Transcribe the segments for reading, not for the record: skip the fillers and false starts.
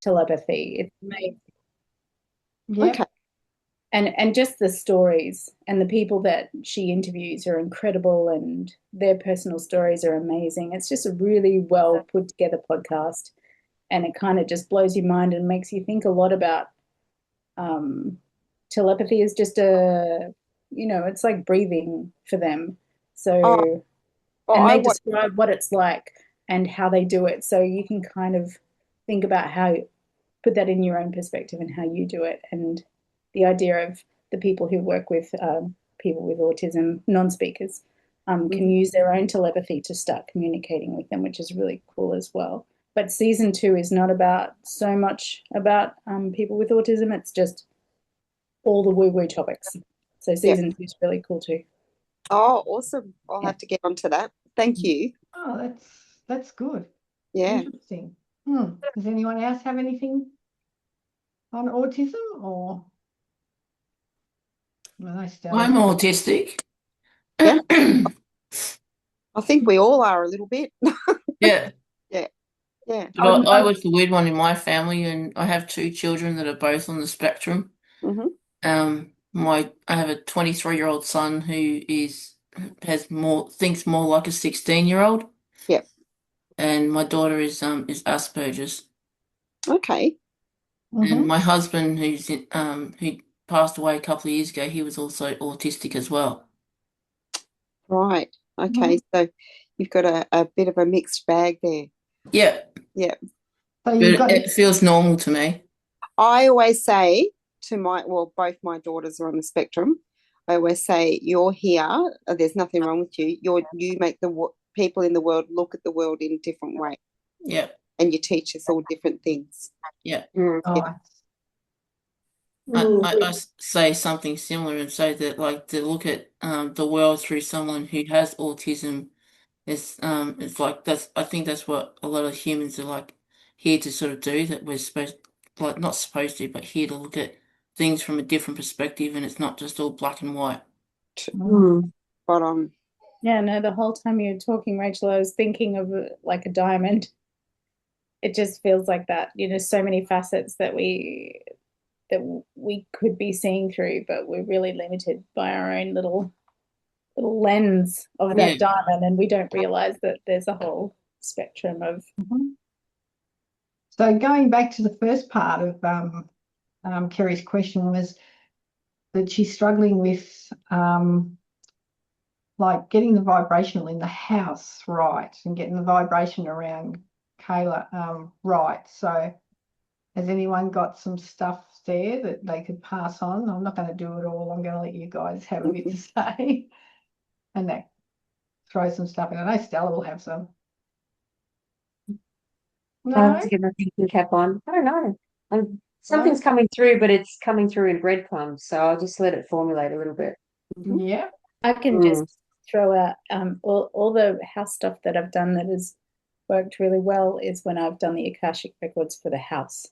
telepathy. It's amazing. Okay. Yep. And just the stories and the people that she interviews are incredible, and their personal stories are amazing. It's just a really well put together podcast, and it kind of just blows your mind and makes you think a lot about um, telepathy is just it's like breathing for them. Oh, So, oh, and I they watch. describe what it's like and how they do it. So you can kind of think about how, put that in your own perspective and how you do it. And the idea of the people who work with people with autism, non-speakers, can use their own telepathy to start communicating with them, which is really cool as well. But season 2 is not about so much about people with autism. It's just all the woo-woo topics. So Yep. season 2 is really cool too. Oh, awesome. I'll Yeah. have to get onto that. Thank you. Oh, that's good. Yeah. Interesting. Does anyone else have anything on autism or? Well, I I'm autistic. Yeah. I think we all are a little bit. Yeah. Yeah. Yeah. But I was the weird one in my family, and I have 2 children that are both on the spectrum. Mm-hmm. I have a 23-year-old son who thinks more like a 16-year-old. Yep. And my daughter is Asperger's. Okay. And my husband who passed away a couple of years ago, he was also autistic as well. Right. Okay. So you've got a bit of a mixed bag there. Yeah. Yeah. So It feels normal to me. I always say to both my daughters are on the spectrum. I always say, you're here. There's nothing wrong with you. You make the people in the world look at the world in a different way. Yeah. And you teach us all different things. Yeah. Oh. I say something similar and say that, like, to look at the world through someone who has autism it's like I think that's what a lot of humans are like here to sort of do, that we're supposed, like, not supposed to, but here to look at things from a different perspective, and it's not just all black and white. But Yeah, no, the whole time you were talking, Rachel, I was thinking of like a diamond. It just feels like that, so many facets that we could be seeing through, but we're really limited by our own little lens of that diamond, and we don't realize that there's a whole spectrum of. So going back to the first part of Kerry's question was that she's struggling with like getting the vibrational in the house right and getting the vibration around Kayla right. So has anyone got some stuff there that they could pass on? I'm not going to do it all. I'm going to let you guys have a bit to say and that throw some stuff in. I know Stella will have some. No? I have to get my thinking cap on. I don't know. Something's coming through, but it's coming through in breadcrumbs, so I'll just let it formulate a little bit. Yeah. I can just throw out all the house stuff that I've done that has worked really well is when I've done the Akashic records for the house.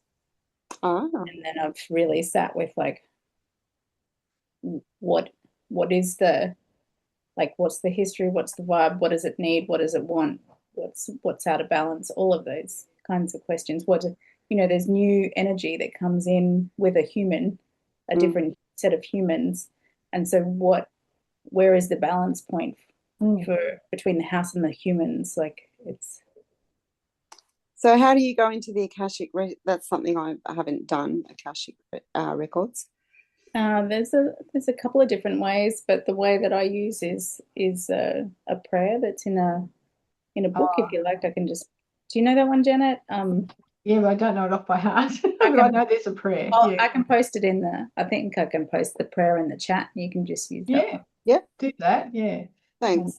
And then I've really sat with, like, what is the, like, what's the history, what's the vibe, what does it need, what does it want, what's out of balance, all of those kinds of questions. There's new energy that comes in with a human, a different set of humans, and so where is the balance point between the house and the humans? Like, it's. So how do you go into the Akashic? That's something I haven't done, Akashic records. There's a couple of different ways, but the way that I use is a prayer that's in a book. If you like, I can just. Do you know that one, Janet? Yeah, but I don't know it off by heart. I know there's a prayer. Oh, yeah. I can post it in I think I can post the prayer in the chat. You can just use that one. Yeah. Do that. Yeah. Thanks.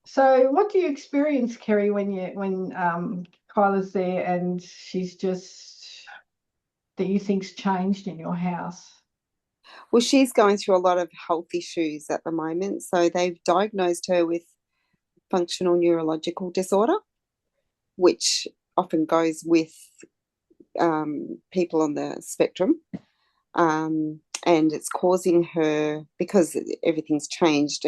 So what do you experience, Kerry, when Kyla's there and she's just that you think's changed in your house? Well, she's going through a lot of health issues at the moment. So they've diagnosed her with functional neurological disorder, which often goes with people on the spectrum. And it's causing her, because everything's changed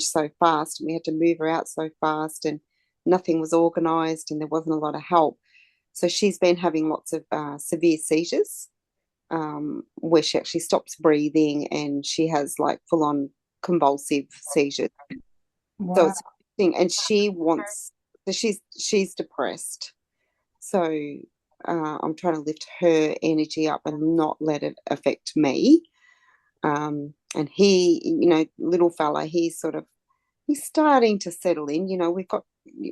so fast, and we had to move her out so fast, and nothing was organised, and there wasn't a lot of help. So she's been having lots of severe seizures, where she actually stops breathing and she has like full-on convulsive seizures. Wow. So it's interesting, and she's depressed. So I'm trying to lift her energy up and not let it affect me. And he, little fella, he's starting to settle in.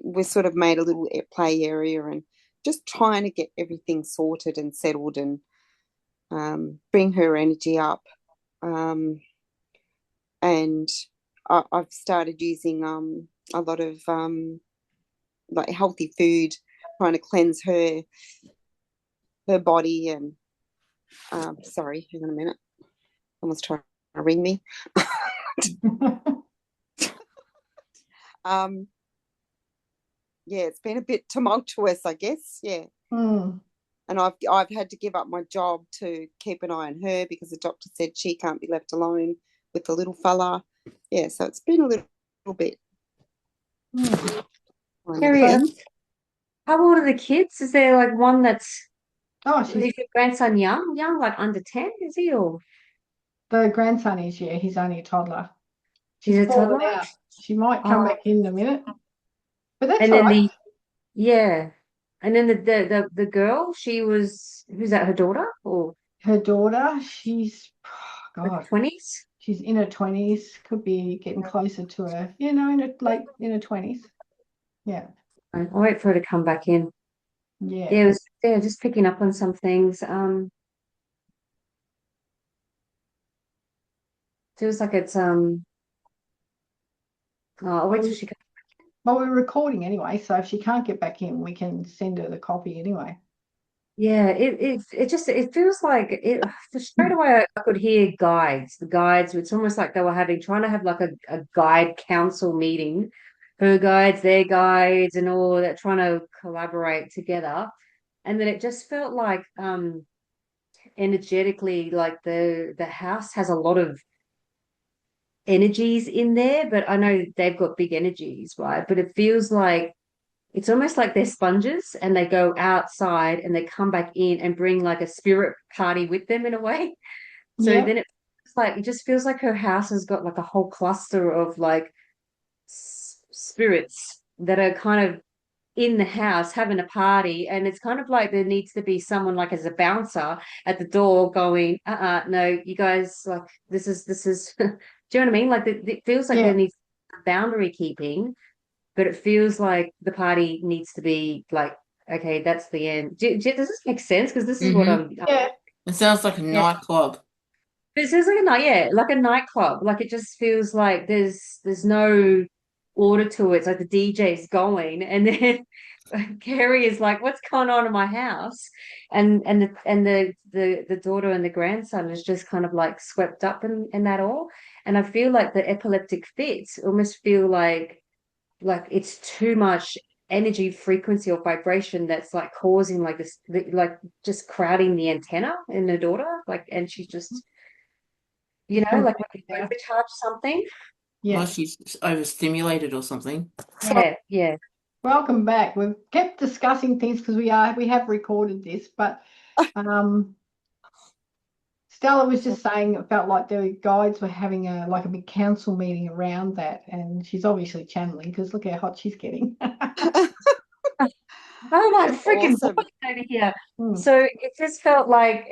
We've sort of made a little play area and just trying to get everything sorted and settled and bring her energy up. And I've started using a lot of like healthy food, trying to cleanse her body. And sorry, hang on a minute. Someone's trying to ring me. Yeah, it's been a bit tumultuous, I guess. Yeah. Mm. And I've had to give up my job to keep an eye on her because the doctor said she can't be left alone with the little fella. Yeah, so it's been a little bit. Carrie, how old are the kids? Is there like one that's Is your grandson young, like under 10, is he, or the grandson is, yeah, he's only a toddler. he's She's a fallen toddler? out. She might come back in a minute. But that's And all then right. and then the girl, who's that, her daughter or Her daughter, she's her 20s? She's in her 20s, could be getting closer to her, in her 20s. Yeah. I'll wait for her to come back in. Yeah. Yeah, just picking up on some things. Feels like it's I'll wait till she comes. Well, we're recording anyway, so if she can't get back in, we can send her the copy anyway. Yeah, it feels like it straight away I could hear the guides. It's almost like they were trying to have like a guide council meeting, her guides, their guides, and all that, trying to collaborate together. And then it just felt like energetically, like the house has a lot of energies in there, but I know they've got big energies, right? But it feels like it's almost like they're sponges and they go outside and they come back in and bring like a spirit party with them in a way. So Yeah. then it just feels like her house has got like a whole cluster of like spirits that are kind of in the house having a party, and it's kind of like there needs to be someone like as a bouncer at the door going, no, you guys, like this is do you know what I mean? Like it feels like there needs boundary keeping, but it feels like the party needs to be like, okay, that's the end. Does this make sense? Because this is what I'm. Yeah. It sounds like a nightclub. It sounds like like a nightclub. Like it just feels like there's no order to it. It's like the DJ's going, and then Carrie is like, "What's going on in my house?" And the daughter and the grandson is just kind of like swept up in that all. And I feel like the epileptic fits almost feel like it's too much energy, frequency, or vibration that's like causing like this, like just crowding the antenna in the daughter, like, and she's just, like when you overcharge something. Yeah. Well, she's overstimulated or something. Yeah. Welcome back. We've kept discussing things because we have recorded this, but Stella was just saying it felt like the guides were having a big council meeting around that, and she's obviously channeling because look how hot she's getting. Oh my freaking Awesome. voice over here. So it just felt like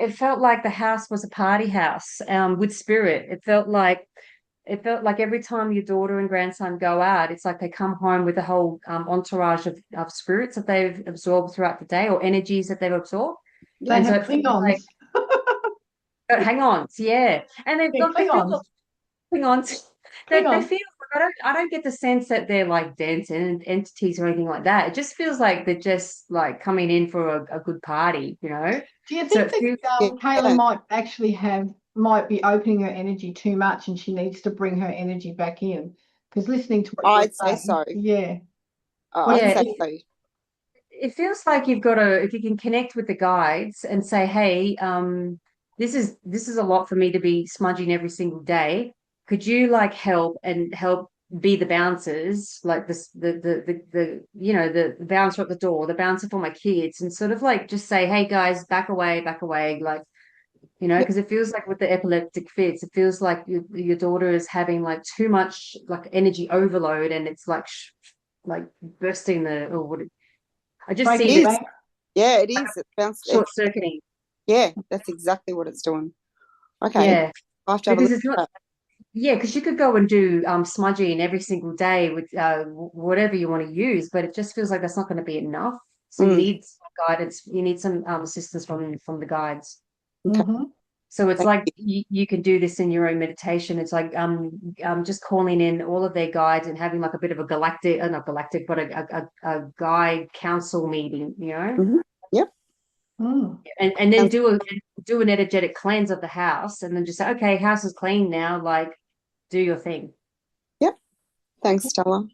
the house was a party house with spirit. It felt like every time your daughter and grandson go out, it's like they come home with a whole entourage of spirits that they've absorbed throughout the day, or energies that they've absorbed. They have Klingons. Hang-ons, yeah. And they feel Klingons. They feel I don't get the sense that they're like dense entities or anything like that. It just feels like they're just like coming in for a good party, Do you think that Kayla might be opening her energy too much and she needs to bring her energy back in? Because listening to what I'd say so. Yeah. I'd say so. It feels like you've got to, if you can connect with the guides and say, hey, this is a lot for me to be smudging every single day. Could you like help be the bouncers, like this, the you know, the bouncer at the door, the bouncer for my kids, and sort of like just say, hey guys, back away, like, you know, Yep. because it feels like with the epileptic fits, it feels like your daughter is having like too much like energy overload, and it's like bursting the, or what I just Breaking see It the this is. bank. Yeah, it is. It bounces. short circuiting. Yeah, that's exactly what it's doing. Okay. Yeah, I'll have to have a because look it's at not. that. Yeah, because you could go and do smudging every single day with whatever you want to use, but it just feels like that's not going to be enough. So you Mm, need some guidance. You need some assistance from the guides. okay. Mm-hmm. So it's Thank like you. you can do this in your own meditation. It's like just calling in all of their guides and having like a bit of a galactic, not galactic, but a guide council meeting, you know, Mhm. Yep. Mm. and then Sounds- do an energetic cleanse of the house, and then just say, okay, house is clean now. Like, do your thing. Yep. Thanks, Stella.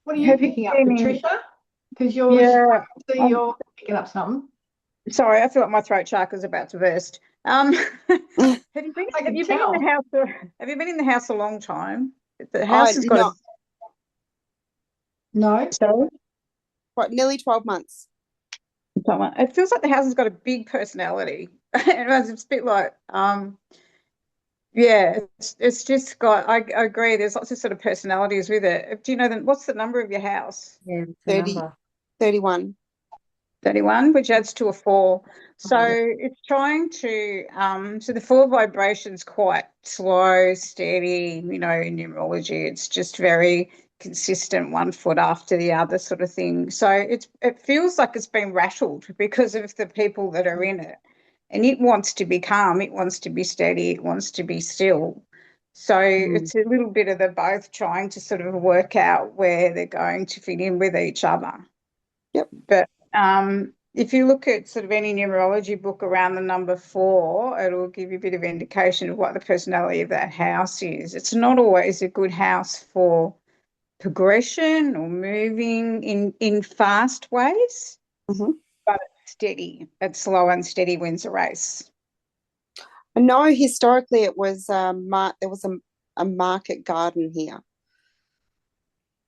What are you Have you picking up, seen any? Patricia? Because you're, Yeah. see, you're picking up something. Sorry, I feel like my throat chakra's about to burst. Have I you been can in tell. the house? Have you been in the house a long time? The I house has got not No. Sorry? nearly 12 months. It feels like the house has got a big personality. It's a bit like yeah, it's just got. I agree. There's lots of sort of personalities with it. Do you know what's the number of your house? Yeah, it's a 30, number. 31. 31, which adds to a 4. So Oh, it's trying to, so the 4 vibration's quite slow, steady, you know, in numerology. It's just very consistent, one foot after the other sort of thing. So it feels like it's been rattled because of the people that are in it. And it wants to be calm, it wants to be steady, it wants to be still. So it's a little bit of the both trying to sort of work out where they're going to fit in with each other. Yep. But if you look at sort of any numerology book around the number 4, it'll give you a bit of indication of what the personality of that house is. It's not always a good house for progression or moving in fast ways, Mhm. but it's steady. It's slow and steady wins a race. I know historically it was there was a market garden here.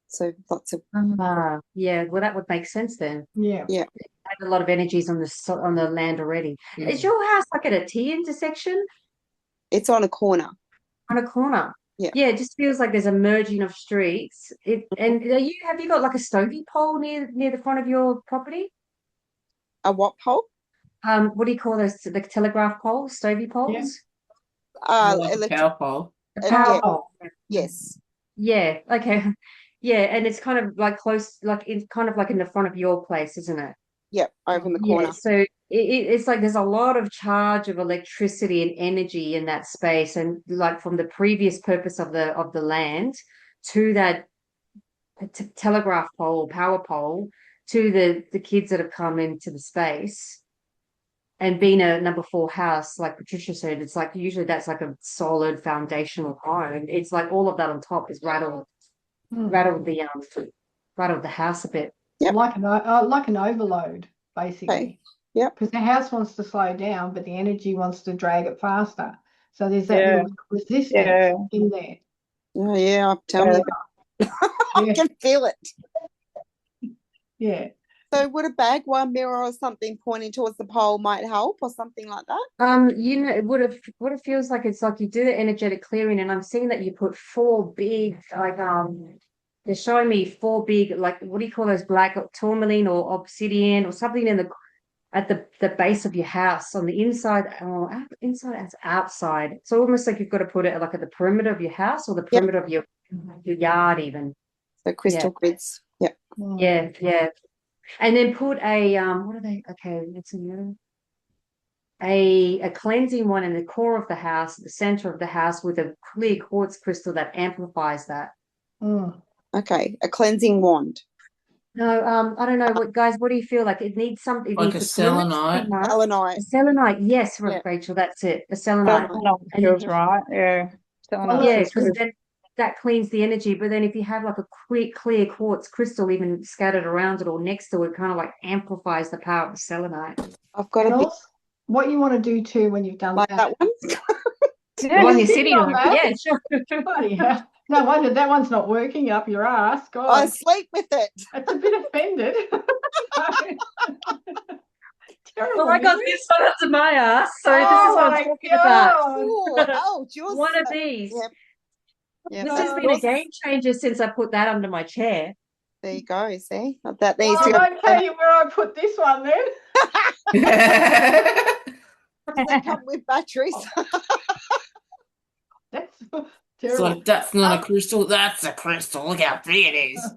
So lots of yeah. Well, that would make sense then. Yeah. yeah. Had a lot of energies on the land already. Is your house like at a T intersection It's on a corner. on a corner? Yeah. Yeah, it just feels like there's a merging of streets. And have you got like a stogie pole near the front of your property? A what pole? What do you call those? The telegraph poles, stogie poles? Like a Electric. power pole. The power Yeah. pole. Yes. Yeah, okay. Yeah, and it's kind of like close, like it's kind of like in the front of your place, isn't it? Yep. Over in the Yeah, corner. so it's like there's a lot of charge of electricity and energy in that space, and like from the previous purpose of the land to that telegraph pole, power pole, to the kids that have come into the space. And being a number 4 house, like Patricia said, it's like usually that's like a solid foundational home. It's like all of that on top is rattled the house a bit. Yep. Like an overload, basically. Okay. Yep. Because the house wants to slow down, but the energy wants to drag it faster. So there's that Yeah. little resistance in there. Oh, yeah, I'm telling you. I can feel it. Yeah. So would a bagua mirror or something pointing towards the pole might help or something like that? You know, what it feels like, it's like you do the energetic clearing, and I'm seeing that you put 4 big, like they're showing me 4 big, like, what do you call those, black tourmaline or obsidian or something at the base of your house on the inside, inside and outside. It's almost like you've got to put it like at the perimeter of your house or the Yep. perimeter of your yard even. So crystal grids. Yep. Yeah. And then put a what are they? Okay, let's see. A cleansing one in the core of the house, the center of the house, with a clear quartz crystal that amplifies that. Mm. Okay. A cleansing wand. No, I don't know what, guys. What do you feel like? It needs something. It Like needs a a fluid. selenite. Selenite. A selenite. Yes, Yeah. Rachel. That's it. A selenite. Feels right. Yeah. Yeah, because then that cleans the energy. But then if you have like a clear quartz crystal even scattered around it or next to it, kind of like amplifies the power of the selenite. I've got And a bit also, what you want to do too when you've done like that. that one. The one you're sitting on. that? Yeah, sure. Bloody hell. No wonder that one's not working up your ass. I God, sleep with it. it's a bit offended. Terrible. Well, I got isn't it? this one under my ass, so this is Oh what I'm my talking about. God. Oh, ouch. Yours. One of these. Yep. Yep. This has been a Yours- game changer since I put that under my chair. There you go. See, that Well, needs I to go. won't tell you where I put this one then. Does it come with batteries? That's It's terrible. like, that's not a crystal, that's a crystal. Look how big it is.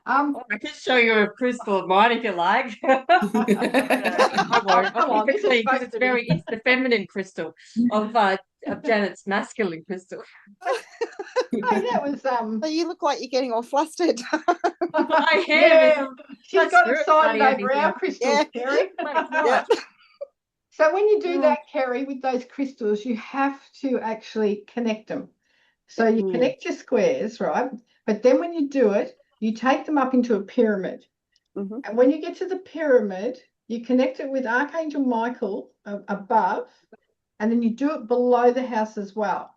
Um, I can show you a crystal of mine if you like. I won't. Come I'll on, keep this it is clean because supposed to be- it's the feminine crystal of Janet's masculine crystal. no, that was So you look like you're getting all flustered. I am. Yeah, she's That's got true. excited Bloody over our everything. crystals, Yeah. Kerry. Yeah. So when you do that, Kerry, with those crystals, you have to actually connect them. So you connect your squares, right? But then when you do it, you take them up into a pyramid. Mhm. And when you get to the pyramid, you connect it with Archangel Michael above, and then you do it below the house as well.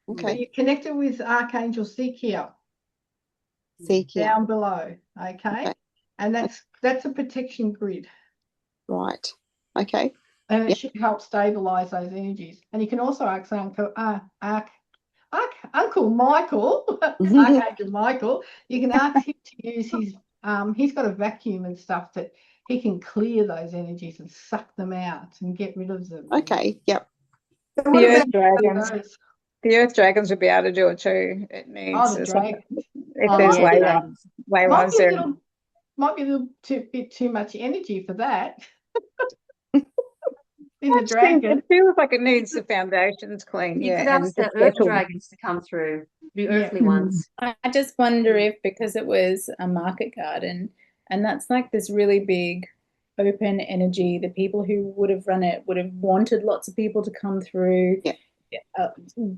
So Okay. you connect it with Archangel Sekiel Seek here. down below, okay? Okay. And that's a protection grid. Right. Okay. And it Yep. should help stabilize those energies. And you can also ask Uncle Michael, Archangel Michael, you can ask him to use his, he's got a vacuum and stuff that he can clear those energies and suck them out and get rid of them. Okay. Yep. So The what earth about dragons. Those- The earth dragons would be able to do it too. It needs Oh, the it's like dragons. if Oh, there's yeah, way dragons. way Might ones be a there. little, bit too much energy for that. In the dragon. It feels like it needs the foundations clean, You yeah, could and ask the just earth settle. dragons to come through, the Yeah. earthly ones. I just wonder if because it was a market garden and that's like this really big open energy, the people who would have run it would have wanted lots of people to come through,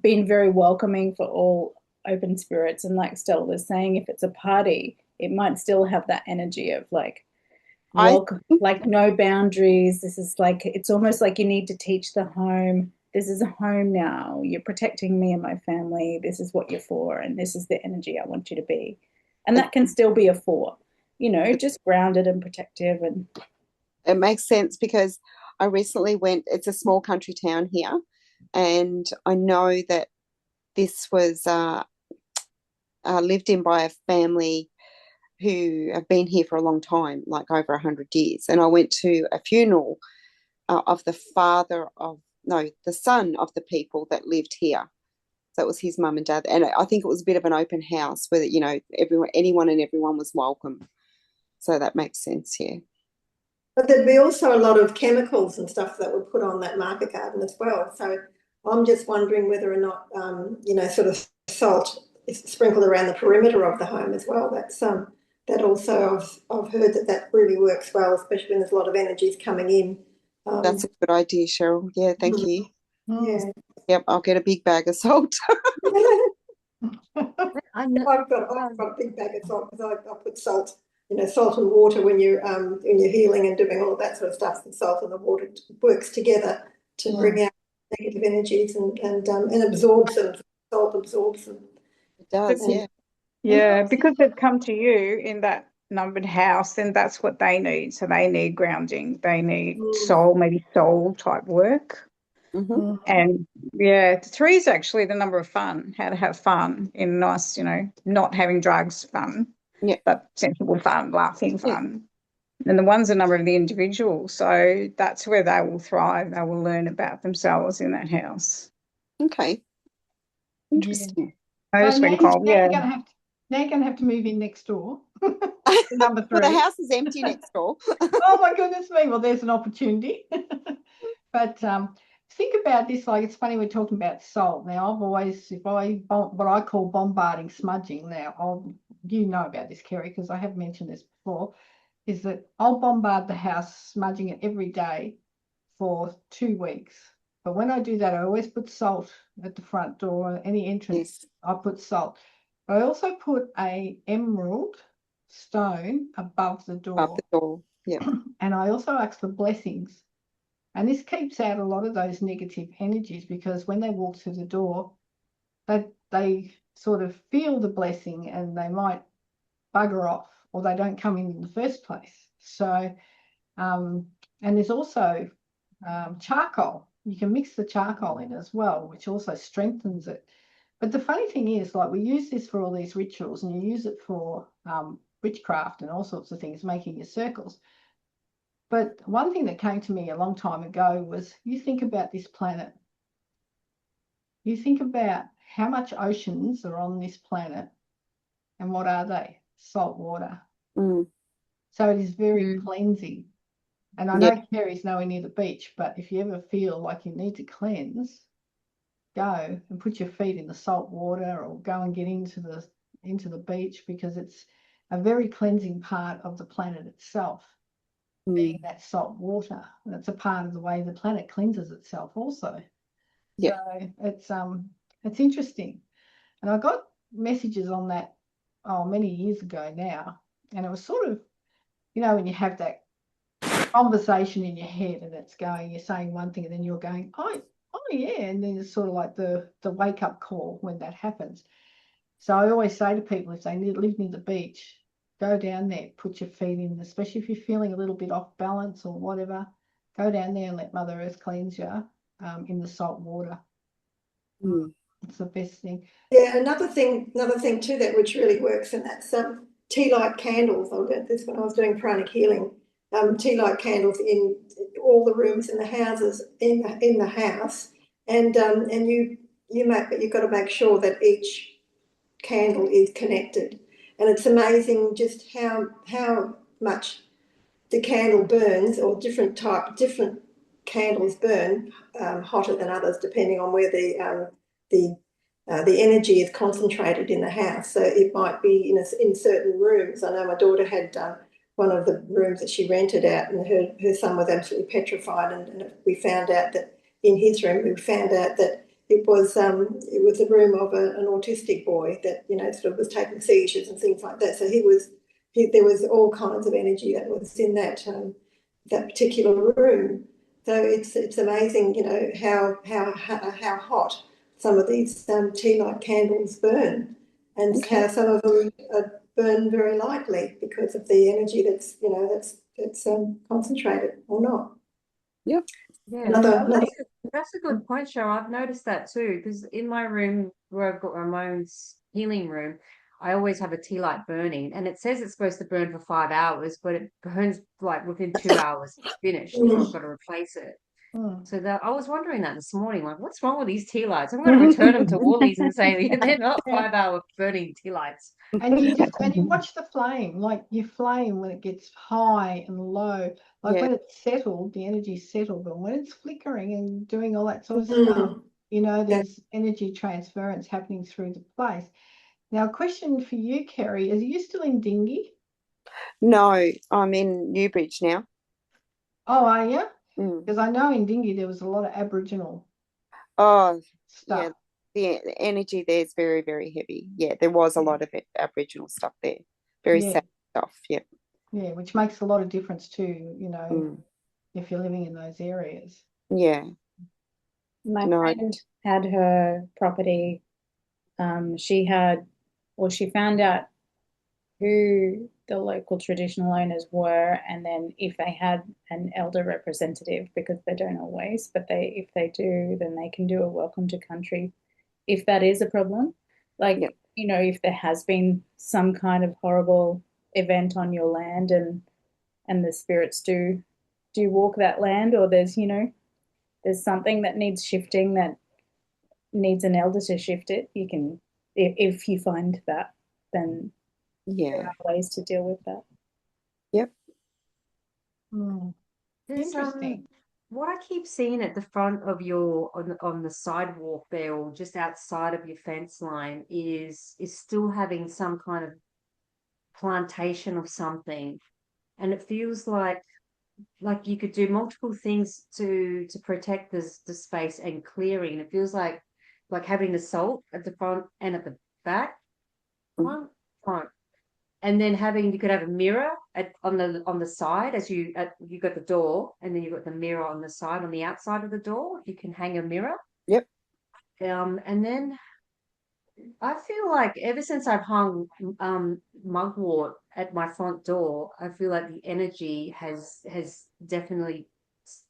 been very welcoming for all open spirits. And like Stella was saying, if it's a party, it might still have that energy of like, welcome, like no boundaries. This is like, it's almost like you need to teach the home. This is a home now. You're protecting me and my family. This is what you're for. And this is the energy I want you to be. And that can still be a 4, just grounded and protective. And It makes sense because I recently went, it's a small country town here, and I know that this was lived in by a family who have been here for a long time, like over 100 years. And I went to a funeral of the son of the people that lived here. So it was his mum and dad. And I think it was a bit of an open house where, anyone and everyone was welcome. So that makes sense, yeah. But there'd be also a lot of chemicals and stuff that were put on that market garden as well. So I'm just wondering whether or not, sort of salt is sprinkled around the perimeter of the home as well. That's that also I've heard that really works well, especially when there's a lot of energies coming in. That's a good idea, Cheryl. Yeah, thank you. Yeah. Yep, I'll get a big bag of salt. I've got a big bag of salt because I put salt, salt and water when you're healing and doing all of that sort of stuff. The salt and the water works together to bring out negative energies and absorbs them. Salt absorbs them. It does, yeah. Yeah, because they've come to you in that numbered house, then that's what they need. So they need grounding. They need maybe soul type work. Mm-hmm. And yeah, 3 is actually the number of fun, how to have fun in nice, not having drugs fun, but sensible fun, laughing fun. And the 1's the number of the individual. So that's where they will thrive. They will learn about themselves in that house. Okay. Interesting. I just went cold, Now you're going to have to move in next door. Number 3. Well, the house is empty next door. Oh, my goodness me. Well, there's an opportunity. But think about this, like it's funny we're talking about salt. Now, I've always, what I call bombarding smudging, now, you know about this, Kerry, because I have mentioned this before, is that I'll bombard the house, smudging it every day for 2 weeks. But when I do that, I always put salt at the front door, any entrance, I put salt. I also put a emerald stone above the door. Above the door, yeah. And I also ask for blessings. And this keeps out a lot of those negative energies because when they walk through the door, they sort of feel the blessing and they might bugger off or they don't come in the first place. So, and there's also charcoal. You can mix the charcoal in as well, which also strengthens it. But the funny thing is, like, we use this for all these rituals, and you use it for witchcraft and all sorts of things, making your circles. But one thing that came to me a long time ago was, you think about this planet. You think about how much oceans are on this planet, and what are they? Salt water. So it is very cleansing. And I know Kerry's nowhere near the beach, but if you ever feel like you need to cleanse, go and put your feet in the salt water, or go and get into the beach, because it's a very cleansing part of the planet itself, being that salt water. And it's a part of the way the planet cleanses itself also. So it's interesting. And I got messages on that many years ago now, and it was sort of, you know, when you have that conversation in your head and it's going, you're saying one thing and then you're going, oh yeah, and then it's sort of like the wake up call when that happens. So I always say to people, if they live near the beach, go down there, put your feet in, especially if you're feeling a little bit off balance or whatever, go down there and let Mother Earth cleanse you in the salt water. It's the best thing. Yeah, another thing too that which really works, and that's tea light candles. I learned this when I was doing pranic healing. Tea light candles in all the rooms in the houses in the house, and you make, but you've got to make sure that each candle is connected, and it's amazing just how much the candle burns, or different candles burn hotter than others depending on where the energy is concentrated in the house. So it might be in certain rooms. I know my daughter had one of the rooms that she rented out, and her son was absolutely petrified. And we found out that in his room, it was a room of an autistic boy that sort of was taking seizures and things like that. So there was all kinds of energy that was in that particular room. So it's amazing, how hot some of these tea light candles burn, and how some of them burn very lightly because of the energy that's concentrated or not. Yeah, that's a good point, Cheryl. I've noticed that too, because in my room where I've got Ramon's healing room, I always have a tea light burning, and it says it's supposed to burn for 5 hours, but it burns like within 2 hours. It's finished. I've got to replace it. So I was wondering that this morning, like, what's wrong with these tea lights? I'm going to return them to Woolies and say they're not 5-hour burning tea lights. And you watch the flame, like your flame when it gets high and low, like when it's settled, the energy's settled, but when it's flickering and doing all that sort of stuff, there's energy transference happening through the place. Now, a question for you, Kerry, are you still in Dingy? No, I'm in Newbridge now. Oh, are you? Because I know in Dingy there was a lot of Aboriginal stuff. Yeah, the energy there is very, very heavy. Yeah, there was a lot of Aboriginal stuff there. Very sad stuff, yeah. Yeah, which makes a lot of difference too, if you're living in those areas. Yeah. My friend had her property. She found out who the local traditional owners were, and then if they had an elder representative, because they don't always, but if they do, then they can do a welcome to country if that is a problem. Like, if there has been some kind of horrible event on your land and the spirits do walk that land, or there's something that needs shifting, that needs an elder to shift it, you can, if you find that, then there are ways to deal with that. Yep. Interesting. What I keep seeing at the front of your on the sidewalk there, or just outside of your fence line, is still having some kind of plantation of something, and it feels like you could do multiple things to protect the space and clearing. It feels like having the salt at the front and at the back, front, and then you could have a mirror on the side as you got the door, and then you've got the mirror on the side, on the outside of the door. You can hang a mirror. Yep. And then I feel like ever since I've hung mugwort at my front door, I feel like the energy has definitely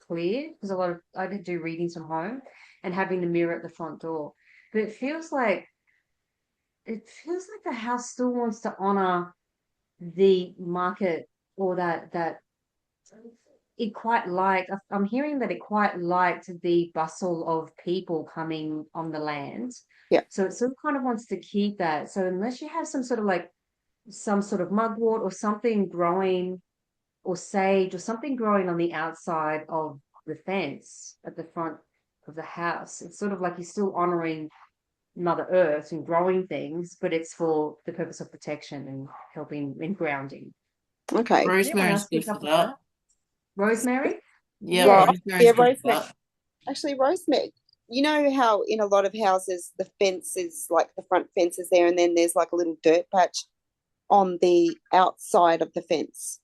cleared, because I did do readings from home and having the mirror at the front door. But it feels like the house still wants to honor the market, or that it quite liked. I'm hearing that it quite liked the bustle of people coming on the land. Yeah. So it still kind of wants to keep that. So unless you have some sort of mugwort or something growing, or sage or something growing on the outside of the fence at the front of the house, it's sort of like you're still honoring Mother Earth and growing things, but it's for the purpose of protection and helping in grounding. Okay. Rosemary's good for that. Rosemary? Yeah, Right. rosemary's Yeah, good for rosemary. that. Actually, rosemary, you know how in a lot of houses the fence is like the front fence is there, and then there's like a little dirt patch on the outside of the fence.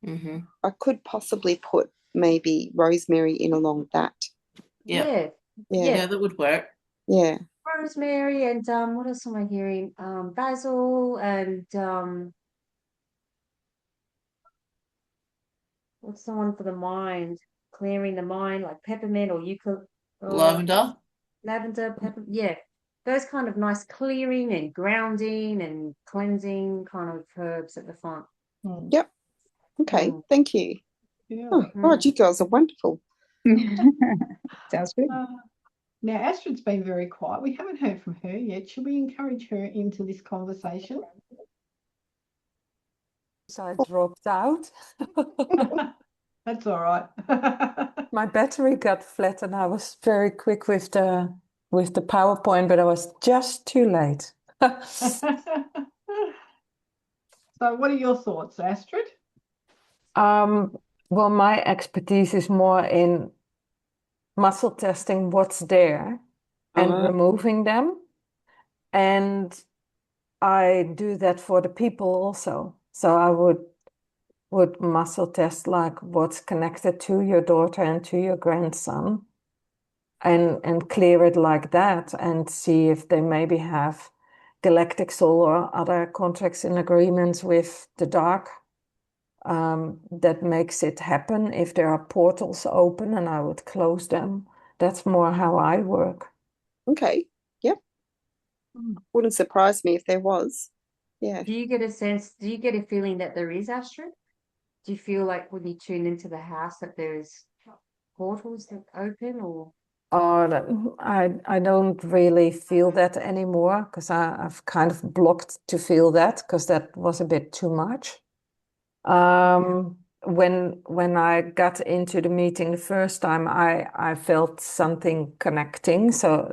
Mm-hmm. I could possibly put maybe rosemary in along that. Yeah. Yeah, that would work. Yeah. Rosemary and what else am I hearing? Basil and what's the one for the mind? Clearing the mind, like peppermint or Lavender. lavender, pepper. Yeah, those kind of nice clearing and grounding and cleansing kind of herbs at the front. Yep. Okay. Thank you. Yeah. Oh, God, you girls are wonderful. Sounds good. Now, Astrid's been very quiet. We haven't heard from her yet. Should we encourage her into this conversation? So I dropped out. That's all right. My battery got flat and I was very quick with the PowerPoint, but I was just too late. So what are your thoughts, Astrid? Well, my expertise is more in muscle testing what's there and removing them. And I do that for the people also. So I would muscle test like what's connected to your daughter and to your grandson, and clear it like that, and see if they maybe have galactic soul or other contracts and agreements with the dark that makes it happen. If there are portals open, and I would close them. That's more how I work. Okay. Yep. Wouldn't surprise me if there was. Yeah. Do you get a feeling that there is, Astrid? Do you feel like when you tune into the house that there's portals that open, or? Oh, I don't really feel that anymore, because I've kind of blocked to feel that, because that was a bit too much. When I got into the meeting the first time, I felt something connecting. So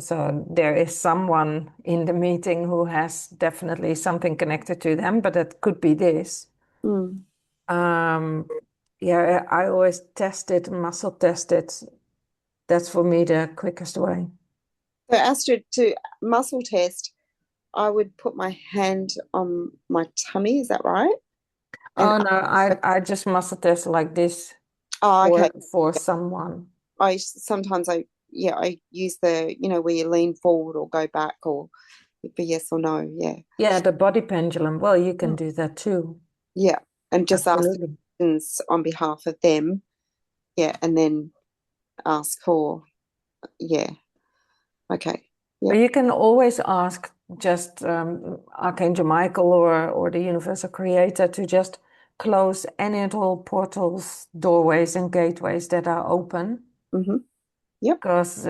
there is someone in the meeting who has definitely something connected to them, but it could be this. Yeah, I always muscle test it. That's for me the quickest way. So Astrid, to muscle test, I would put my hand on my tummy. Is that right? Oh no, I just muscle test like this. Oh, okay. For someone. Sometimes I use the, where you lean forward or go back, or for yes or no. Yeah. Yeah, the body pendulum. Well, you can do that too. Yeah, and just Absolutely. ask questions on behalf of them. Yeah, and then ask for. Yeah. Okay. Yeah. But you can always ask just Archangel Michael or the Universal Creator to just close any and all portals, doorways, and gateways that are open. Mm-hmm. Yep. Because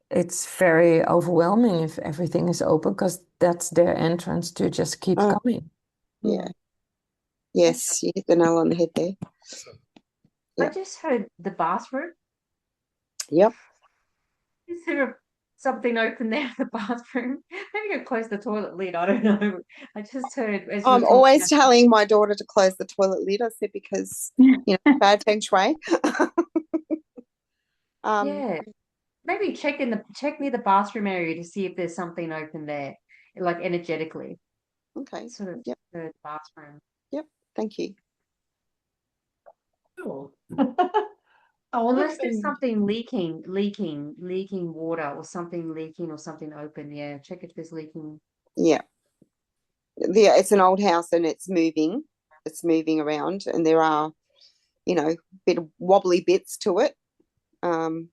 it's very overwhelming if everything is open, because that's their entrance to just keep coming. Yeah. Yes, you hit the nail on the head there. I just heard the bathroom. Yep. Is there something open there in the bathroom? Maybe go close the toilet lid. I don't know. I just heard. I'm always telling my daughter to close the toilet lid. I said, because bad feng shui. Yeah, maybe check near the bathroom area to see if there's something open there, like energetically. Okay. Sort of the bathroom. Yep. Thank you. Cool. Unless there's something leaking water, or something leaking, or something open. Yeah, check if there's leaking Yeah. It's an old house and it's moving around, and there are, you know, bit of wobbly bits to it. And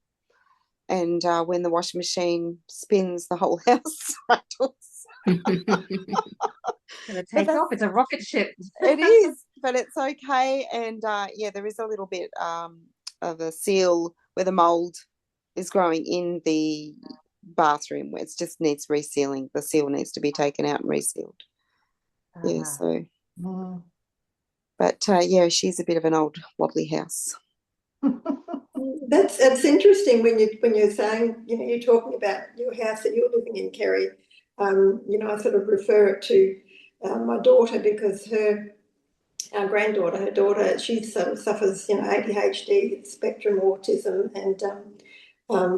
when the washing machine spins, the whole house rattles. Gonna take off. It's a rocket ship. It is, but it's okay. And yeah, there is a little bit of a seal where the mold is growing in the bathroom, where it just needs resealing. The seal needs to be taken out and resealed. Yeah, so. But yeah, she's a bit of an old wobbly house. That's interesting when you're saying, you know, you're talking about your house that you're living in, Kerry. You know, I sort of refer it to my daughter, because our granddaughter, her daughter, she sort of suffers, you know, ADHD, spectrum autism, and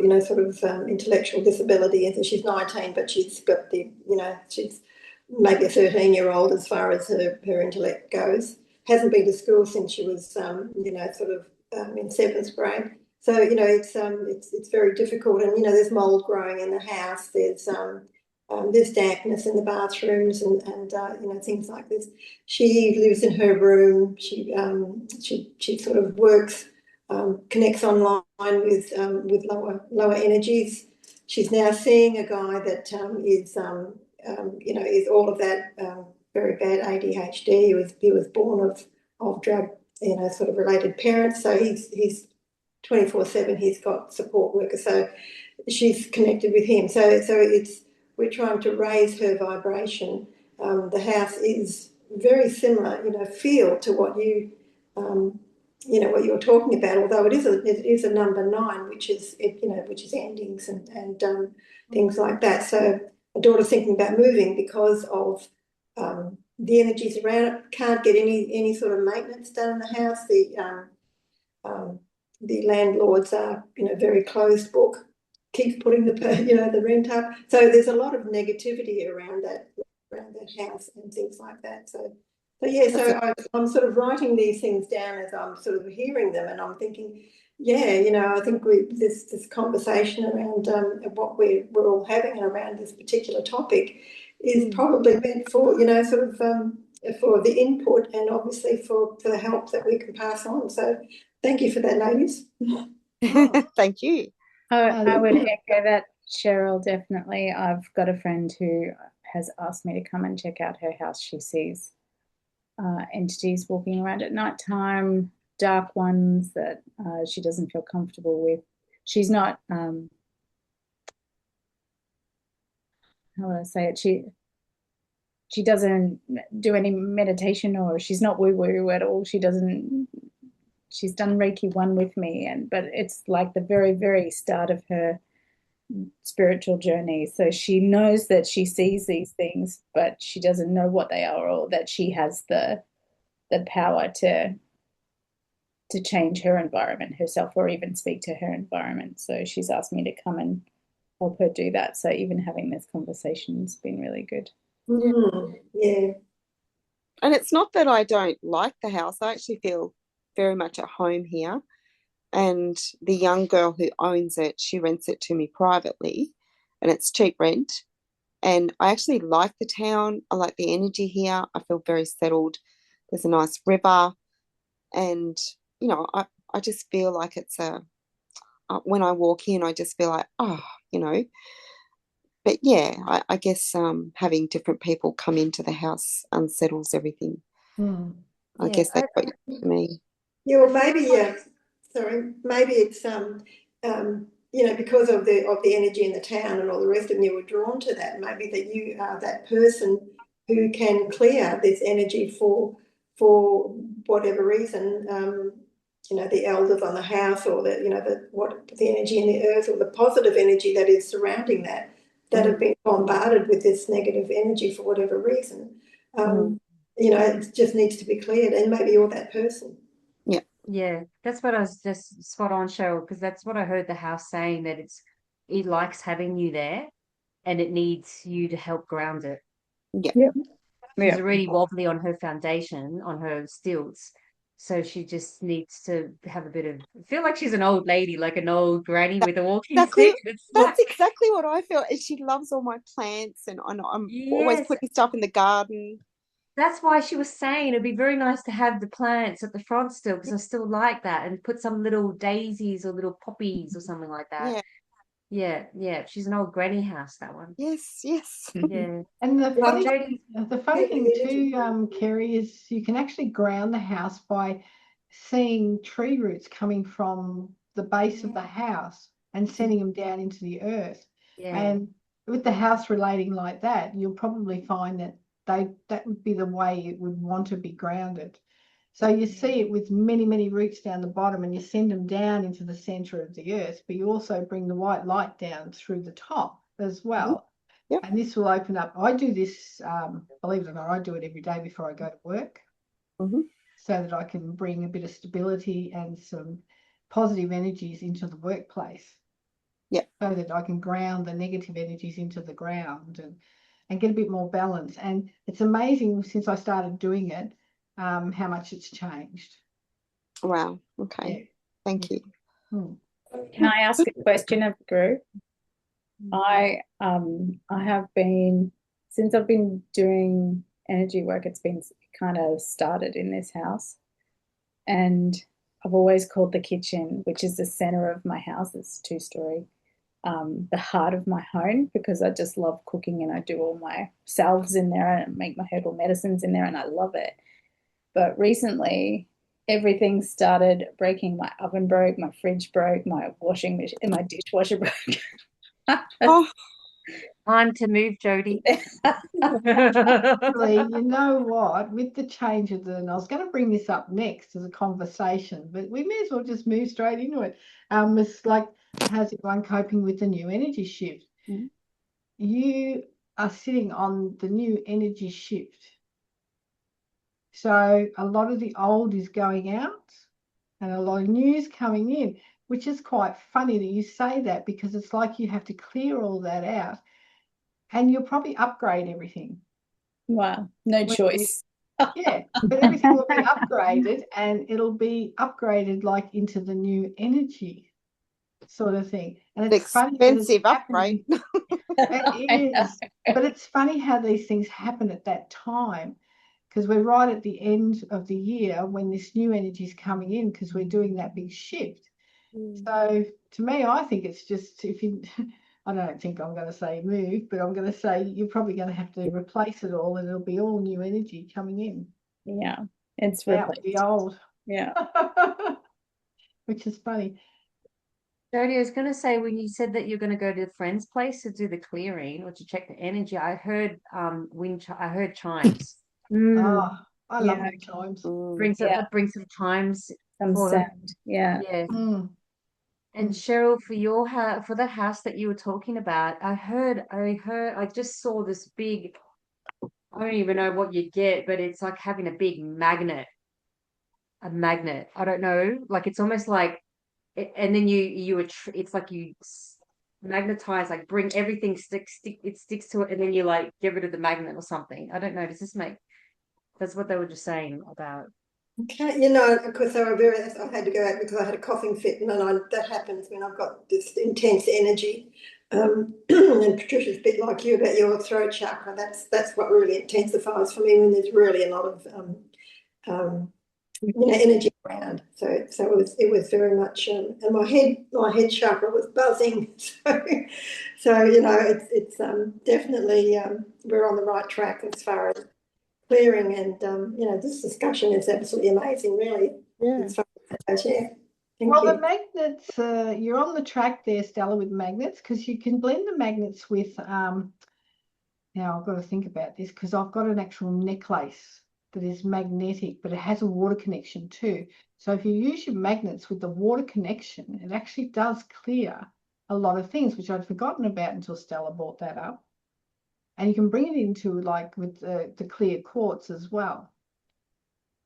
you know, sort of intellectual disability. And so she's 19, but she's got the, you know, she's maybe a 13-year-old as far as her intellect goes. Hasn't been to school since she was, you know, sort of in 7th grade. So, you know, it's very difficult. And, you know, there's mold growing in the house. There's dampness in the bathrooms, and you know, things like this. She lives in her room. She sort of works, connects online with lower energies. She's now seeing a guy that is you know, is all of that very bad ADHD. He was born of drug, you know, sort of related parents. So he's 24/7. He's got support workers. So she's connected with him. So we're trying to raise her vibration. The house is very similar, you know, feel to what you you know, what you're talking about. Although it is a number 9, which is endings and things like that. So my daughter's thinking about moving because of the energies around it. Can't get any sort of maintenance done in the house. The landlords are, you know, very closed book. Keeps putting the rent up. So there's a lot of negativity around that house and things like that. So yeah. So I'm sort of writing these things down as I'm sort of hearing them, and I'm thinking, yeah, you know, I think this conversation around what we're all having around this particular topic is probably meant for, you know, sort of for the input, and obviously for the help that we can pass on. So thank you for that, ladies. Thank you. I would echo that, Cheryl, definitely. I've got a friend who has asked me to come and check out her house. She sees entities walking around at night time, dark ones that she doesn't feel comfortable with. She's not, how would I say it? She doesn't do any meditation, or she's not woo-woo at all. She's done Reiki 1 with me, but it's like the very, very start of her spiritual journey. So she knows that she sees these things, but she doesn't know what they are, or that she has the power to change her environment herself, or even speak to her environment. So she's asked me to come and help her do that. So even having this conversation has been really good. Yeah. And it's not that I don't like the house. I actually feel very much at home here. And the young girl who owns it, she rents it to me privately, and it's cheap rent. And I actually like the town. I like the energy here. I feel very settled. There's a nice river. And, you know, I just feel like it's when I walk in, I just feel like, oh, you know. But yeah, I guess having different people come into the house unsettles everything. I guess that's what you for me. Yeah, well, maybe, sorry, maybe it's you know, because of the energy in the town and all the rest of them, you were drawn to that. Maybe that you are that person who can clear this energy for whatever reason. You know, the elders on the house, or the, you know, the energy in the earth, or the positive energy that is surrounding that have been bombarded with this negative energy for whatever reason. You know, it just needs to be cleared, and maybe you're that person. Yeah, that's what I was just spot on, Cheryl, because that's what I heard the house saying, that it likes having you there, and it needs you to help ground it. Yeah. She's already wobbly on her foundation, on her stilts. So she just needs to have a bit of, feel like she's an old lady, like an old granny with a walking exactly, stick. It's that's like, exactly what I feel. And she loves all my plants, and I'm always yes, putting stuff in the garden. that's why she was saying it'd be very nice to have the plants at the front still, because I still like that, and put some little daisies or little poppies or something like that. Yeah. Yeah, yeah. She's an old granny house, that one. Yes, yes. Yeah. And the Well, funny, Jodie, the funny thing too, Kerry, is you can actually ground the house by seeing tree roots coming from the base of the house and sending them down into the earth. yeah. And with the house relating like that, you'll probably find that that would be the way it would want to be grounded. So you see it with many, many roots down the bottom, and you send them down into the center of the earth, but you also bring the white light down through the top as well. Yep. And this will open up. I do this, believe it or not, I do it every day before I go to work, so that I can bring a bit of stability and some positive energies into the workplace. Yep. So that I can ground the negative energies into the ground and get a bit more balance. And it's amazing since I started doing it, how much it's changed. Wow. Okay. Yeah. Thank you. Can I ask a question of the group? I have been, since I've been doing energy work, it's been kind of started in this house, and I've always called the kitchen, which is the center of my house, it's 2-story, the heart of my home, because I just love cooking and I do all my salves in there and make my herbal medicines in there, and I love it. But recently everything started breaking. My oven broke, my fridge broke, my washing machine, my dishwasher broke. Oh, Time to move, Jodie. Actually, you know what? With the change of and I was going to bring this up next as a conversation, but we may as well just move straight into it. It's like, how's everyone coping with the new energy shift? You are sitting on the new energy shift. So a lot of the old is going out and a lot of new is coming in, which is quite funny that you say that, because it's like you have to clear all that out and you'll probably upgrade everything. Wow, no choice. Yeah, but everything will be upgraded, and it'll be upgraded like into the new energy sort of thing. And it's funny that it's expensive upgrade. It is, but it's funny how these things happen at that time, because we're right at the end of the year when this new energy is coming in, because we're doing that big shift. So to me, I think it's just, if you, I don't think I'm going to say move, but I'm going to say you're probably going to have to replace it all, and it'll be all new energy coming in. Yeah, it's replaced the old. Yeah. Which is funny. Jodie, I was going to say, when you said that you're going to go to a friend's place to do the clearing or to check the energy, I heard I heard chimes. Oh, I love the chimes. Bring some chimes. Some sound. Yeah. Yeah. And Cheryl, for the house that you were talking about, I just saw this big, I don't even know what you get, but it's like having a big magnet. A magnet. I don't know. Like, it's almost like, and then it's like you magnetize, like bring everything it sticks to it, and then you like get rid of the magnet or something. I don't know. Does this make? That's what they were just saying about. Okay, you know, of course, I had to go out because I had a coughing fit, and that happens when I've got this intense energy. And Patricia's a bit like you about your throat chakra. That's what really intensifies for me when there's really a lot of energy around. So it was very much, and my head chakra was buzzing. So you know, it's definitely we're on the right track as far as clearing, and you know, this discussion is absolutely amazing, really. Yeah. Thank well, you. the magnets, you're on the track there, Stella, with magnets, because you can blend the magnets with. Now I've got to think about this, because I've got an actual necklace that is magnetic, but it has a water connection too. So if you use your magnets with the water connection, it actually does clear a lot of things, which I'd forgotten about until Stella brought that up. And you can bring it into, like, with the clear quartz as well.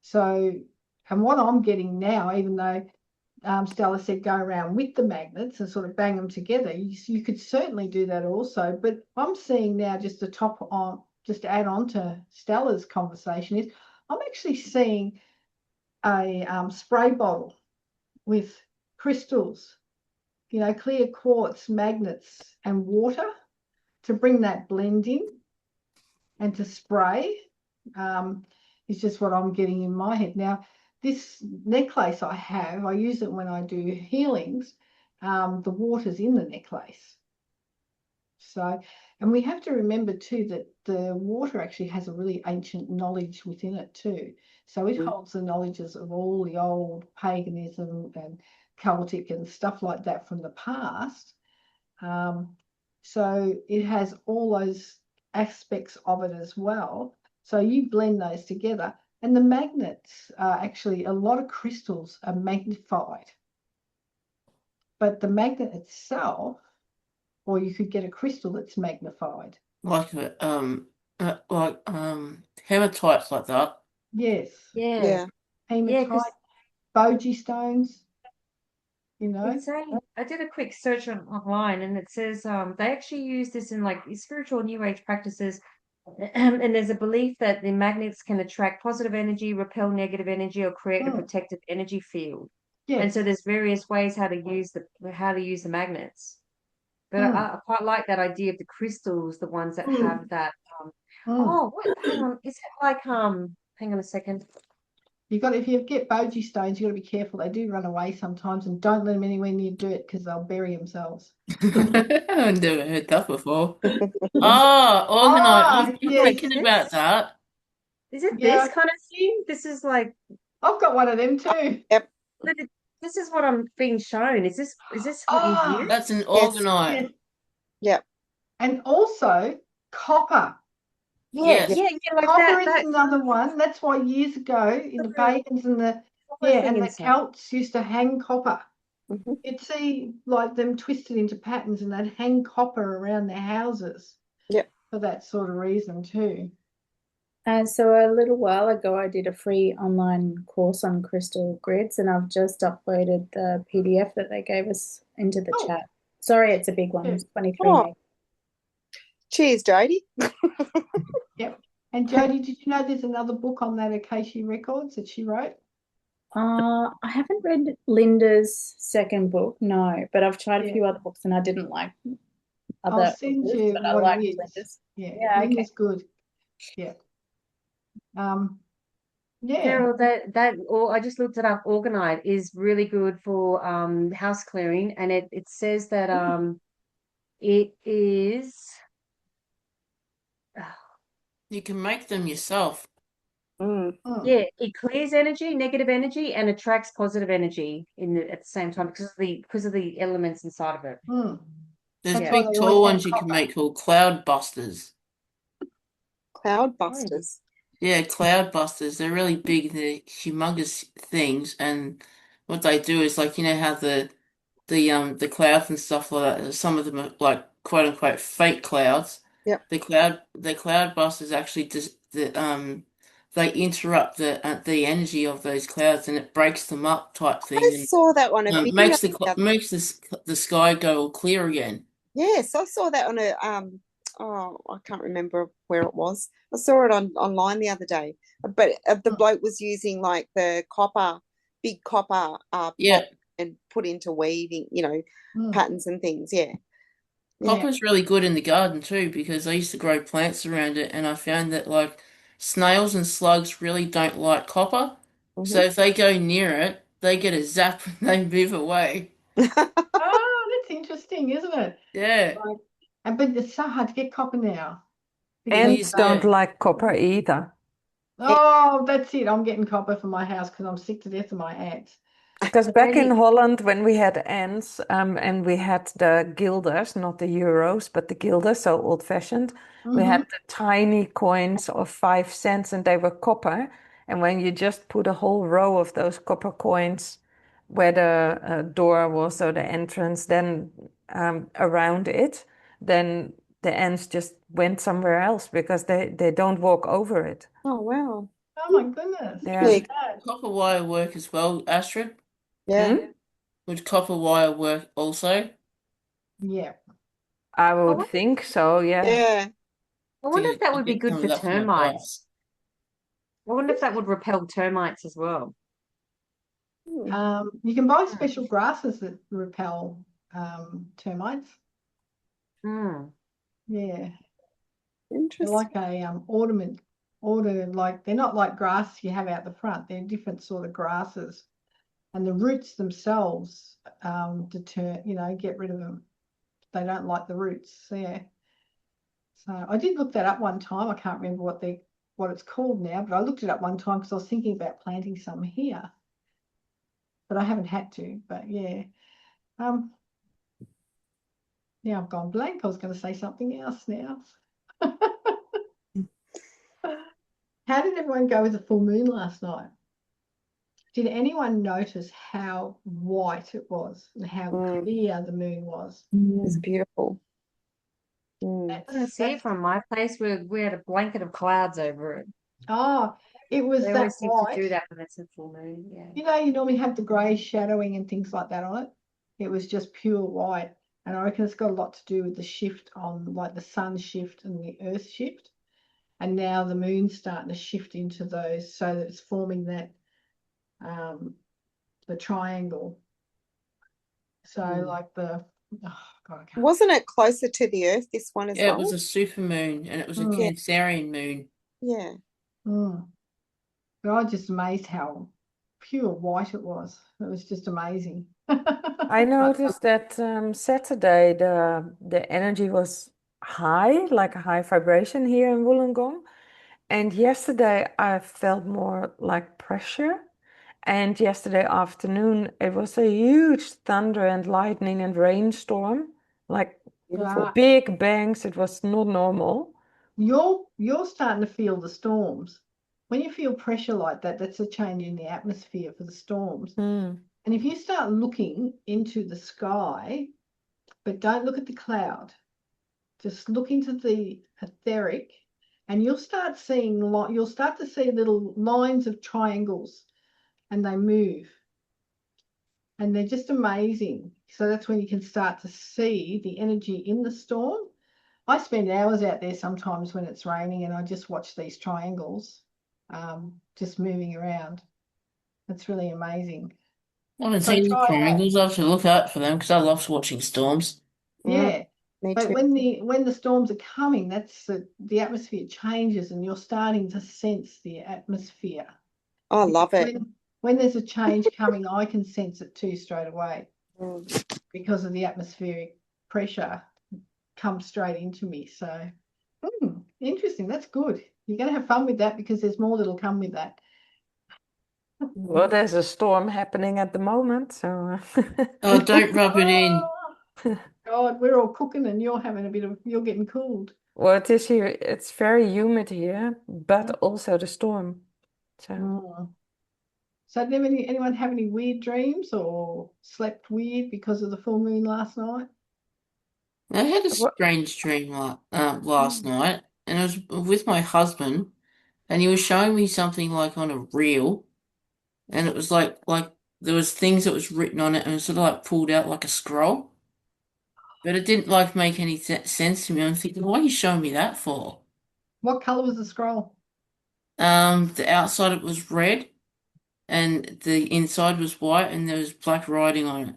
So, and what I'm getting now, even though Stella said go around with the magnets and sort of bang them together, you could certainly do that also. But I'm seeing now, just to add on to Stella's conversation, is I'm actually seeing a spray bottle with crystals, you know, clear quartz, magnets and water to bring that blend in and to spray. Is just what I'm getting in my head. Now, this necklace I have, I use it when I do healings. The water's in the necklace. So, and we have to remember too that the water actually has a really ancient knowledge within it too. So it holds the knowledges of all the old paganism and Celtic and stuff like that from the past. So it has all those aspects of it as well. So you blend those together, and the magnets are actually, a lot of crystals are magnified. But the magnet itself, or you could get a crystal that's magnified. Like hematites like that. Yes. Yeah. Hematite, 'cause Bogie stones, you know. it's I did a quick search online, and it says they actually use this in like spiritual New Age practices. And there's a belief that the magnets can attract positive energy, repel negative energy, or create a protective energy field. Yes. And so there's various ways how to use the magnets. But I quite like that idea of the crystals, the ones that have that. Oh, hang on. Is it like hang on a second. If you get Bogie stones, you got to be careful. They do run away sometimes, and don't let them anywhere near dirt because they'll bury themselves. I've never heard that before. Organite. I've been thinking about that. Is it this kind of thing? This is like, I've got one of them too. Yep. This is what I'm being shown. Is this what you use? That's an organite. Yes. Yep. And also copper. Yeah, like copper that. is another one. That's why years ago in the pagans and the Celts used to hang copper. You'd see like them twisted into patterns, and they'd hang copper around their houses. Yep. For that sort of reason too. So a little while ago, I did a free online course on crystal grids, and I've just uploaded the PDF that they gave us into the chat. Sorry, it's a big one. It's 23 meg. Cheers, Jodie. Yep. And Jodie, did you know there's another book on that Akashic Records that she wrote? I haven't read Linda's second book, no, but I've tried a few other books and I didn't like other I'll send you but I what liked it is. Linda's. Yeah, Linda's good. Yeah. Carol, I just looked it up. Organite is really good for house clearing, and it says that it is. You can make them yourself. Yeah, it clears energy, negative energy, and attracts positive energy at the same time because of the elements inside of it. There's big tall ones you can make called cloud busters. Cloud busters. Yeah, cloud busters. They're really big. They're humongous things, and what they do is like, you know how the clouds and stuff like that. Some of them are like quote unquote fake clouds. Yep. The cloud busters actually just they interrupt the energy of those clouds, and it breaks them up type thing. I saw that on a video. Makes the sky go all clear again. Yes, I saw that on a I can't remember where it was. I saw it online the other day. But the bloke was using like the big copper pot and put into weaving, patterns and things. Yeah. Copper's really good in the garden too, because I used to grow plants around it, and I found that like snails and slugs really don't like copper. So if they go near it, they get a zap and they move away. Oh, that's interesting, isn't it? Yeah. But it's so hard to get copper now. Ants don't like copper either. Oh, that's it. I'm getting copper for my house because I'm sick to death of my ants. Because back in Holland, when we had ants, and we had the guilders, not the euros, but the guilders, so old-fashioned, we had the tiny coins of 5 cents, and they were copper. And when you just put a whole row of those copper coins where the door was, or the entrance, then around it, then the ants just went somewhere else because they don't walk over it. Oh, wow. Oh, my goodness. Yeah. Copper wire work as well, Astrid? Yeah. Would copper wire work also? Yeah. I would think so, yeah. Yeah. I wonder if that would be good for termites. I wonder if that would repel termites as well. You can buy special grasses that repel termites. Mm. Yeah. They're Interesting. like a like they're not like grass you have out the front. They're different sort of grasses, and the roots themselves get rid of them. They don't like the roots. So, yeah. So I did look that up one time. I can't remember what it's called now, but I looked it up one time because I was thinking about planting some here, but I haven't had to. But yeah, yeah, I've gone blank. I was going to say something else now. How did everyone go with the full moon last night? Did anyone notice how white it was and how clear the moon was? It's beautiful. I couldn't see it from my place. We had a blanket of clouds over it. Oh, it was They that always seem to white. do that when it's a full moon. Yeah. You know, you normally have the grey shadowing and things like that on it. It was just pure white. And I reckon it's got a lot to do with the shift on, like the sun shift and the earth shift. And now the moon's starting to shift into those so that it's forming that, the triangle. So like the, oh God, I can't. Wasn't it closer to the earth, this one as Yeah, well? it was a super moon, and it was a Cancerian moon. Yeah. But I was just amazed how pure white it was. It was just amazing. I noticed that Saturday the energy was high, like a high vibration here in Wollongong. And yesterday I felt more like pressure. And yesterday afternoon it was a huge thunder and lightning and rainstorm, like big bangs. It was not normal. You're starting to feel the storms. When you feel pressure like that, that's a change in the atmosphere for the storms. And if you start looking into the sky, but don't look at the cloud, just look into the etheric, and you'll start to see little lines of triangles, and they move. And they're just amazing. So that's when you can start to see the energy in the storm. I spend hours out there sometimes when it's raining, and I just watch these triangles just moving around. It's really amazing. I haven't So seen the try that. triangles. I have to look out for them because I love watching storms. Yeah. Me But too. when the storms are coming, that's the atmosphere changes, and you're starting to sense the atmosphere. I love it. When there's a change coming, I can sense it too straight away because of the atmospheric pressure comes straight into me. So interesting. That's good. You're going to have fun with that because there's more that'll come with that. Well, there's a storm happening at the moment, so Oh, don't rub it in. God, we're all cooking and you're getting cooled. well, it is here. It's very humid here, but also the storm. So did anyone have any weird dreams or slept weird because of the full moon last night? I had a strange dream last night, and it was with my husband, and he was showing me something like on a reel, and it was like there was things that was written on it, and it was sort of like pulled out like a scroll, but it didn't like make any sense to me. I'm thinking, why are you showing me that for? What color was the scroll? The outside it was red, and the inside was white, and there was black writing on it.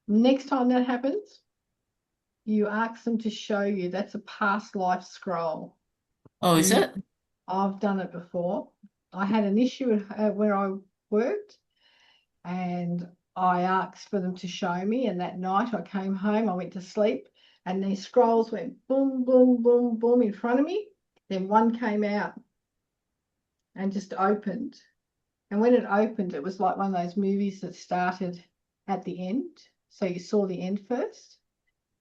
Next time that happens, you ask them to show you. That's a past life scroll. Oh, is it? I've done it before. I had an issue where I worked, and I asked for them to show me. And that night I came home, I went to sleep, and these scrolls went boom, boom, boom, boom in front of me. Then one came out and just opened. And when it opened, it was like one of those movies that started at the end. So you saw the end first,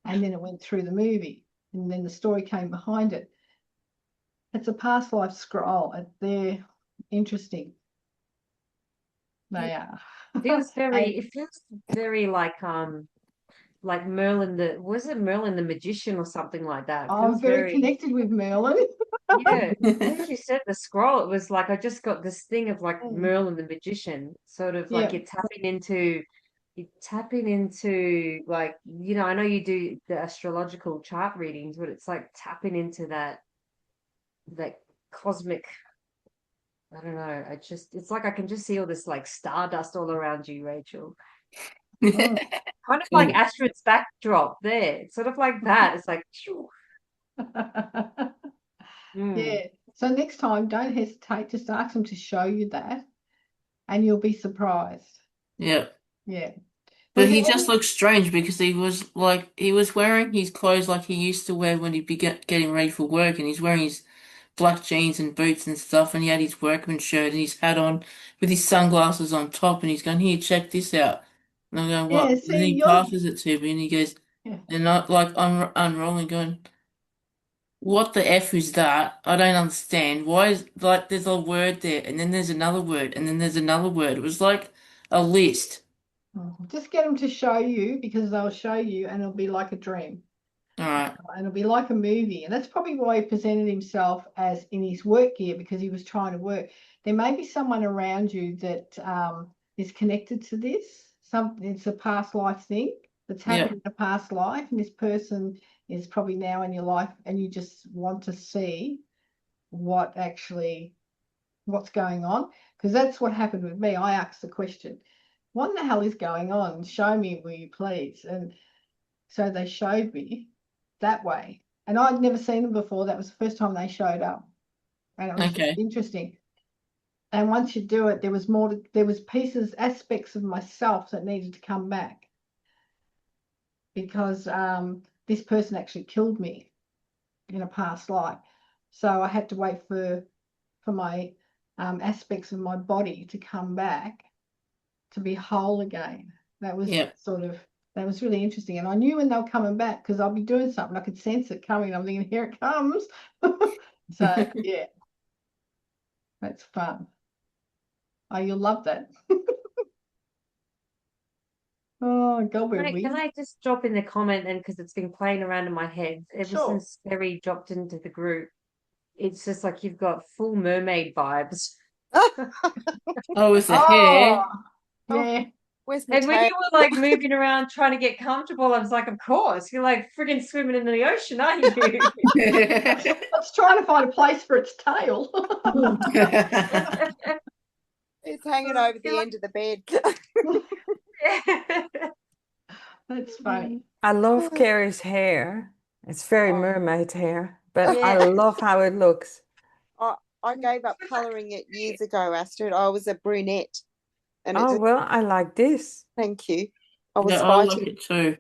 and then it went through the movie, and then the story came behind it. It's a past life scroll. They're interesting. They are. It feels very like Merlin was it Merlin the Magician or something like that? I'm very connected with Merlin. Yeah, as you said, the scroll, it was like I just got this thing of like Merlin the Magician, sort of like you're tapping into like, I know you do the astrological chart readings, but it's like tapping into that cosmic I don't know. It's like I can just see all this like stardust all around you, Rachel. Mm. Kind of like Astrid's backdrop there. It's sort of like that. It's like, phew. Yeah. So next time, don't hesitate. Just ask them to show you that, and you'll be surprised. Yeah. Yeah. But Was he there just looks strange because he was wearing his clothes like he used to wear when he'd be getting ready for work, and he's wearing his black jeans and boots and stuff, and he had his workman shirt and his hat on with his sunglasses on top, and he's going, "Here, check this out." And I'm going, Yeah, "What?" And then see, he passes it to me, and he goes, yeah. "They're not like unrolling." Going, "What the F is that? I don't understand. Why is like there's a word there, and then there's another word, and then there's another word." It was like a list. Just get them to show you, because they'll show you and it'll be like a dream. All right. And it'll be like a movie. And that's probably why he presented himself as in his work gear, because he was trying to work. There may be someone around you that is connected to this. It's a past life thing that's happened in a past life, and this person is probably now in your life, and you just want to see what's going on. Because that's what happened with me. I asked the question, what the hell is going on? Show me, will you please? And so they showed me that way. And I'd never seen them before. That was the first time they showed up. And it was Okay. interesting. And once you do it, there was aspects of myself that needed to come back, because this person actually killed me in a past life. So I had to wait for my aspects of my body to come back to be whole again. That was that was really interesting. And I knew when they were coming back, because I'll be doing something. I could sense it coming. I'm thinking, here it comes. So, yeah, that's fun. Oh, you'll love that. Oh, God, Can I just drop in the comment then, because it's been playing around in my head ever Sure. since Terry dropped into the group. It's just like you've got full mermaid vibes. Oh, with the hair. Yeah. Where's my And when tail? you were like moving around trying to get comfortable, I was like, of course, you're like friggin' swimming in the ocean, aren't you? It's trying to find a place for its tail. It's hanging over the end of the bed. That's funny. I love Carrie's hair. It's very mermaid hair, but Yeah. I love how it looks. I gave up colouring it years ago, Astrid. I was a brunette. And Oh, well, I like this. Thank you. I was Yeah, I like fighting. it too.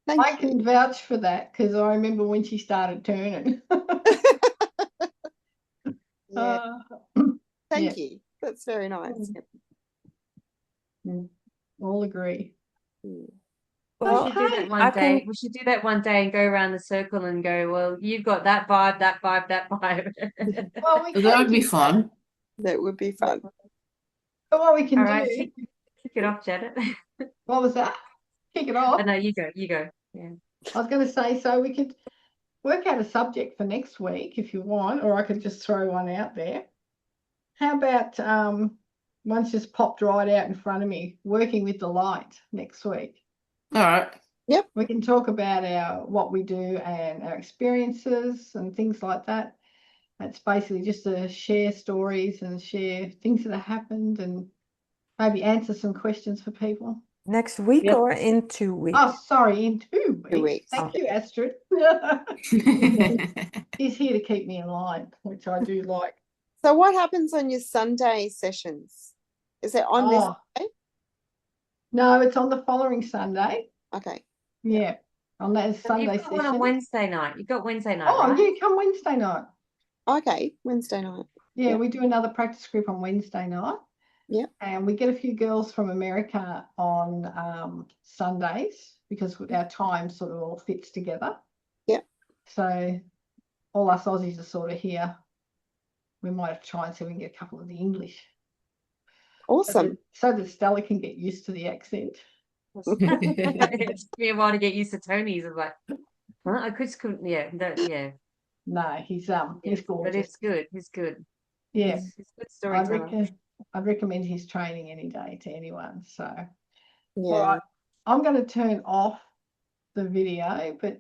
I can vouch for that, because I remember when she started turning. Yeah. Thank you. That's very nice. All agree. Well, We should do that one day. We should do that one day and go around the circle and go, well, you've got that vibe, that vibe, that vibe. Well, That would be fun. That would be fun. But what we can All do. right, kick it off, Janet. What was that? Kick it off? No, you go. Yeah. I was going to say, so we could work out a subject for next week if you want, or I could just throw one out there. How about one's just popped right out in front of me, working with the light next week? All right. Yep. We can talk about what we do and our experiences and things like that. It's basically just to share stories and share things that have happened, and maybe answer some questions for people. Next week or in 2 weeks? Oh, sorry, in 2 weeks. 2 weeks. Thank you, Astrid. He's here to keep me in line, which I do like. So what happens on your Sunday sessions? Is it on this day? No, it's on the following Sunday. Okay. Yeah, on that Sunday You've got one session. on Wednesday night. You've got Wednesday night, Oh, right? yeah, come Wednesday night. Okay, Wednesday night. Yeah, we do another practice group on Wednesday night. Yeah. And we get a few girls from America on Sundays, because our time sort of all fits together. Yeah. So all us Aussies are sort of here. We might have to try and see if we can get a couple of the English. Awesome. So that Stella can get used to the accent. It took me a while to get used to Tony's. I'm like, huh? I just couldn't. Yeah. No, he's gorgeous. But it's good. It's good. Yeah. It's good storyteller. I'd recommend his training any day to anyone. So, Yeah. all right, I'm going to turn off the video, but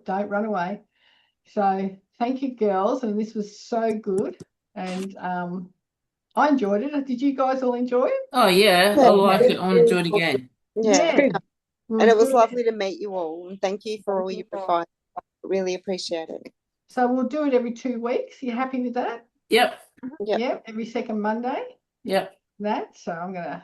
don't run away. So, thank you, girls, and this was so good. And I enjoyed it. Did you guys all enjoy it? Oh yeah, I like it. I want to do it again. Yeah. Good. And it was lovely to meet you all. And thank you for all your advice. Really appreciate it. So we'll do it every 2 weeks. You happy with that? Yep. Yep. Yeah, every second Monday. Yep. So I'm going to